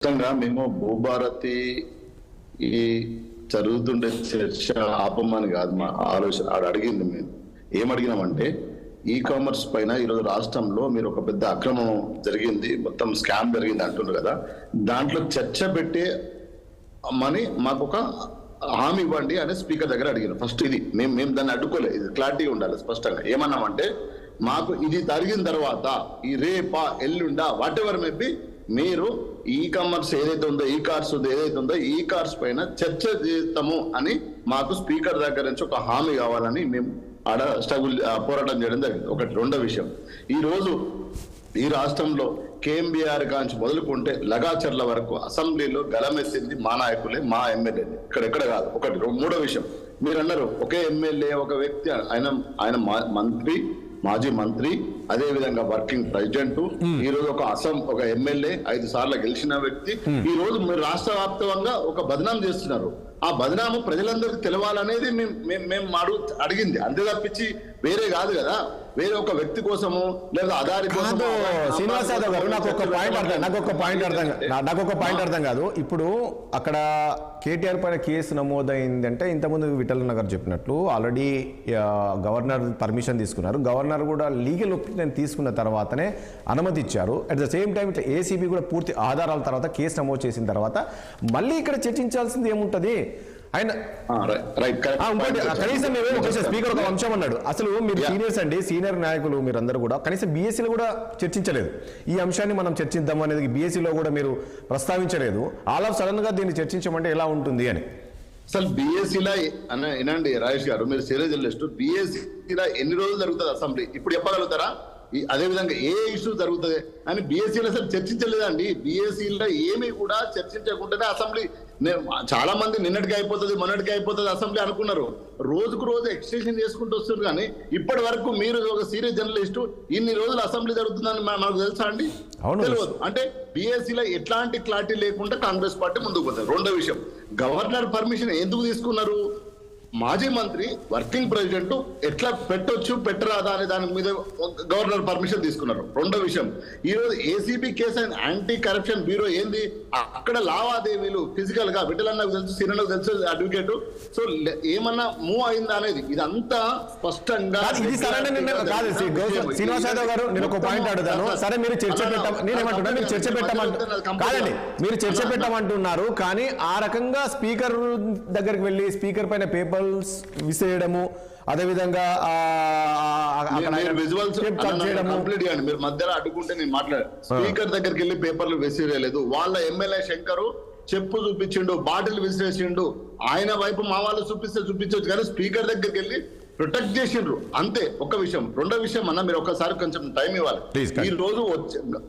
ఖచ్చితంగా మేము భూభారతి ఈ జరుగుతుండే చర్చ ఆపమని కాదు మా ఆలోచన. ఆడ అడిగింది మేము ఏమడిగినామంటే ఈ కామర్స్ పైన ఈరోజు రాష్ట్రంలో మీరు ఒక పెద్ద అక్రమం జరిగింది, మొత్తం స్కామ్ జరిగింది అంటున్నారు కదా, దాంట్లో చర్చ పెట్టే మని మాకు ఒక హామీ ఇవ్వండి అని స్పీకర్ దగ్గర అడిగిన. ఫస్ట్ ఇది మేము దాన్ని అడ్డుకోలేదు, ఇది క్లారిటీగా ఉండాలి స్పష్టంగా. ఏమన్నామంటే మాకు ఇది జరిగిన తర్వాత ఈ రేపా ఎల్లుండా వాట్ ఎవర్ మేబీ మీరు ఈ కామర్స్ ఏదైతే ఉందో ఈ కార్స్ ఏదైతే ఉందో ఈ కార్స్ పైన చర్చ చేస్తాము అని మాకు స్పీకర్ దగ్గర నుంచి ఒక హామీ కావాలని మేము ఆడ స్ట్రగుల్ పోరాటం చేయడం జరిగింది. ఒకటి. రెండో విషయం, ఈ రోజు ఈ రాష్ట్రంలో కేఎంబీఆర్ కాంచి మొదలుకుంటే లగాచర్ల వరకు అసెంబ్లీలో గలమెత్తింది మా నాయకులే, మా ఎమ్మెల్యేలే, ఇక్కడెక్కడ కాదు. ఒకటి. మూడో విషయం, మీరు అన్నారు ఒకే ఎమ్మెల్యే ఒక వ్యక్తి, ఆయన మంత్రి, మాజీ మంత్రి, అదే విధంగా వర్కింగ్ ప్రెసిడెంట్, ఈ రోజు ఒక ఎమ్మెల్యే 5 సార్లు గెలిచిన వ్యక్తి, ఈ రోజు మీరు రాష్ట్ర వ్యాప్తంగా ఒక బదనాం చేస్తున్నారు. ఆ బదనాము ప్రజలందరికీ తెలవాలనేది మేము అడిగింది, అంతే తప్పించి వేరే కాదు కదా. వేరే ఒక వ్యక్తి కోసము లేదా అదారి కోసము. శ్రీనివాస్ యాదవ్ గారు, నాకు ఒక పాయింట్ అర్థం కాదు. ఇప్పుడు అక్కడ కేటీఆర్ పైన కేసు నమోదైందంటే ఇంతకుముందు విఠలన్న గారు చెప్పినట్లు ఆల్రెడీ గవర్నర్ పర్మిషన్ తీసుకున్నారు. గవర్నర్ కూడా లీగల్ ఒపీనియన్ తీసుకున్న తర్వాతనే అనుమతి ఇచ్చారు. At the same time ACB కూడా పూర్తి ఆధారాల తర్వాత కేసు నమోదు చేసిన తర్వాత మళ్ళీ ఇక్కడ చర్చించాల్సింది ఏముంటది? ఆయన కనీసం స్పీకర్ ఒక అంశం అన్నాడు. అసలు మీరు సీనియర్స్ అండి, సీనియర్ నాయకులు మీరందరూ కూడా కనీసం బీఎస్సీలో కూడా చర్చించలేదు. ఈ అంశాన్ని మనం చర్చిద్దాం అనేది బీఎస్సీలో కూడా మీరు ప్రస్తావించలేదు. ఆల్ ఆఫ్ సడన్ గా దీన్ని చర్చించమంటే ఎలా ఉంటుంది అని. అసలు బీఎస్సీలో వినండి రాజేష్ గారు, మీరు సీరియస్ జర్నలిస్ట్, బీఎస్సీలో ఎన్ని రోజులు జరుగుతుంది అసెంబ్లీ ఇప్పుడు చెప్పగలుగుతారా? అదే విధంగా ఏ ఇష్యూ జరుగుతుంది అని బీఎస్సీలో అసలు చర్చించలేదండి. బీఎస్సీలో ఏమీ కూడా చర్చించకుండానే అసెంబ్లీ, చాలా మంది నిన్నటికి అయిపోతుంది మొన్నటికి అయిపోతుంది అసెంబ్లీ అనుకున్నారు. రోజుకు రోజు ఎక్స్టెన్షన్ చేసుకుంటూ వస్తుంది. కానీ ఇప్పటి వరకు మీరు ఒక సీరియస్ జర్నలిస్టు ఇన్ని రోజులు అసెంబ్లీ జరుగుతుందని మనకు తెలుసా అండి? తెలియదు. అంటే బీఎస్సీలో ఎట్లాంటి క్లారిటీ లేకుండా కాంగ్రెస్ పార్టీ ముందుకు పోతుంది. రెండో విషయం, గవర్నర్ పర్మిషన్ ఎందుకు తీసుకున్నారు? మాజీ మంత్రి, వర్కింగ్ ప్రెసిడెంట్ ఎట్లా పెట్టొచ్చు పెట్టరాదా అనే దాని మీద గవర్నర్ పర్మిషన్ తీసుకున్నారు. రెండో విషయం, ఈ రోజు ACB case and anti corruption bureau ఏంది, అక్కడ లావాదేవీలు ఫిజికల్ గా విఠలన్నకు తెలుసు, సిరన్నకు తెలుసు, అడ్వకేట్, సో ఏమన్నా మూవ్ అయిందా అనేది ఇదంతా స్పష్టంగా. శ్రీనివాస్ యాదవ్ గారు, నేను ఒక పాయింట్ అడుగుతాను. సరే, మీరు చర్చ నేనేమంటున్నా, మీరు చర్చ కాదండి, మీరు చర్చ పెట్టమంటున్నారు. కానీ ఆ రకంగా స్పీకర్ దగ్గరికి వెళ్ళి స్పీకర్ పైన పేపర్ విసేయడము, అదేవిధంగా మీరు మధ్యలో అడ్డుకుంటే నేను మాట్లాడాను. స్పీకర్ దగ్గరికి వెళ్ళి పేపర్లు విసిరేయలేదు. వాళ్ళ ఎమ్మెల్యే శంకరు చెప్పు చూపించిండు, బాటిల్ విసిరేసిండు. ఆయన వైపు మా వాళ్ళు చూపించవచ్చు, కానీ స్పీకర్ దగ్గరికి వెళ్ళి ప్రొటెక్ట్ చేసిండ్రు, అంతే. ఒక విషయం. రెండో విషయం అన్న, మీరు ఒక్కసారి కొంచెం టైం ఇవ్వాలి. ఈ రోజు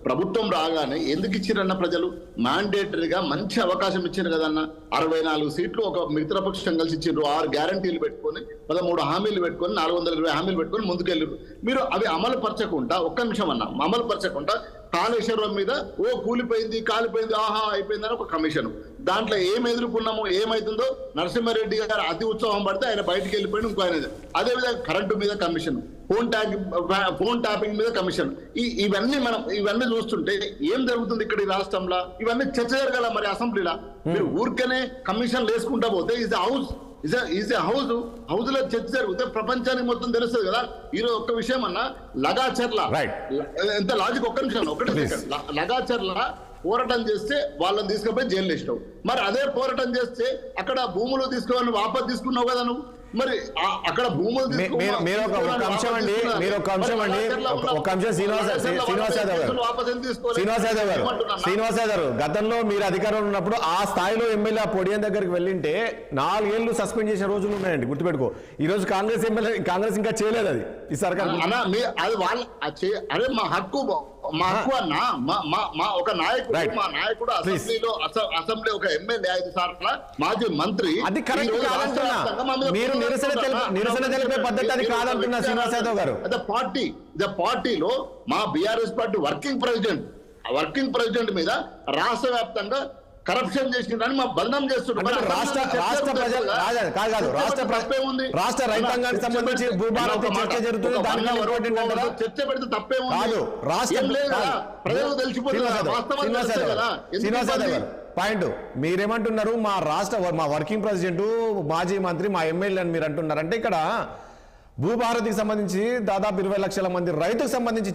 ప్రభుత్వం రాగానే ఎందుకు ఇచ్చిరన్న ప్రజలు మ్యాండేటరీగా మంచి అవకాశం ఇచ్చారు కదన్న. 64 సీట్లు ఒక మిత్రపక్షం కలిసి ఇచ్చిండ్రు. 6 గ్యారంటీలు పెట్టుకొని 13 హామీలు పెట్టుకొని 420 హామీలు పెట్టుకొని ముందుకెళ్ళారు. మీరు అవి అమలు పరచకుండా, ఒక్క నిమిషం అన్న, అమలు పరచకుండా కాళేశ్వరం మీద కూలిపోయింది కాలిపోయింది ఆహా అయిపోయిందని ఒక కమిషన్, దాంట్లో ఏం ఎదుర్కొన్నామో ఏమైతుందో నరసింహారెడ్డి గారు అతి ఉత్సాహం పడితే ఆయన బయటికి వెళ్ళిపోయిన ఇంకో ఆయన. అదేవిధంగా కరెంటు మీద కమిషన్, ఫోన్ ట్యాపింగ్ మీద కమిషన్, ఇవన్నీ చూస్తుంటే ఏం జరుగుతుంది ఇక్కడ ఈ రాష్ట్రంలో? ఇవన్నీ చర్చ జరగాల మరి అసెంబ్లీలో. మీరు ఊరికనే కమిషన్ వేసుకుంటా పోతే హౌస్ లో చర్చ జరిగితే ప్రపంచానికి మొత్తం తెలుస్తుంది కదా. ఈరోజు ఒక్క విషయం అన్న, లగాచర్ల ఎంత లాజిక్, ఒక్క నిమిషం, ఒకటి లగాచర్ల పోరాటం చేస్తే వాళ్ళని తీసుకుపోయి జైలు వేసినావు. మరి అదే పోరాటం చేస్తే అక్కడ భూములు తీసుకోవాలని వాపసు తీసుకున్నావు కదా నువ్వు. మరి అక్కడ భూములు శ్రీనివాస్ యాదవ్ గారు, గతంలో మీరు అధికారంలో ఉన్నప్పుడు ఆ స్థాయిలో ఎమ్మెల్యే పొడియం దగ్గరికి వెళ్ళింటే 4 ఏళ్లు సస్పెండ్ చేసిన రోజులు ఉన్నాయండి, గుర్తుపెట్టుకో. ఈ రోజు కాంగ్రెస్ ఎమ్మెల్యే, కాంగ్రెస్ ఇంకా చేయలేదు అది ఈ సర్కార్. అది వాళ్ళ అదే మా హక్కు అన్న. మా ఒక నాయకుడు, మా నాయకుడు అసెంబ్లీ ఒక ఎమ్మెల్యే 5 సార్ల మాజీ మంత్రి. అది కరెక్ట్ కాదంటున్నా, మీరు నిరసన తెలిపే పద్ధతి అది కాదంటున్నా శ్రీనివాస్ యాదవ్ గారు. పార్టీలో మా బీఆర్ఎస్ పార్టీ వర్కింగ్ ప్రెసిడెంట్ మీద రాష్ట్ర వ్యాప్తంగా కరప్షన్ చేసిందని మా బదనాం చేస్తున్నారు. అంటే రాష్ట్ర ప్రజలు రాష్ట్ర రైతాంగానికి సంబంధించి భూభారతి చర్చ జరుగుతుంది. చర్చ పెడితే తప్పేముంది? కాదు రాష్ట్ర ప్రజలకు తెలిసిపోతుంది. పాయింట్ మీరేమంటున్నారు? మా వర్కింగ్ ప్రెసిడెంట్, మాజీ మంత్రి, మా ఎమ్మెల్యే అని మీరు అంటున్నారు. అంటే ఇక్కడ భూభారతికి సంబంధించి దాదాపు 20 లక్షల మంది రైతుకు సంబంధించి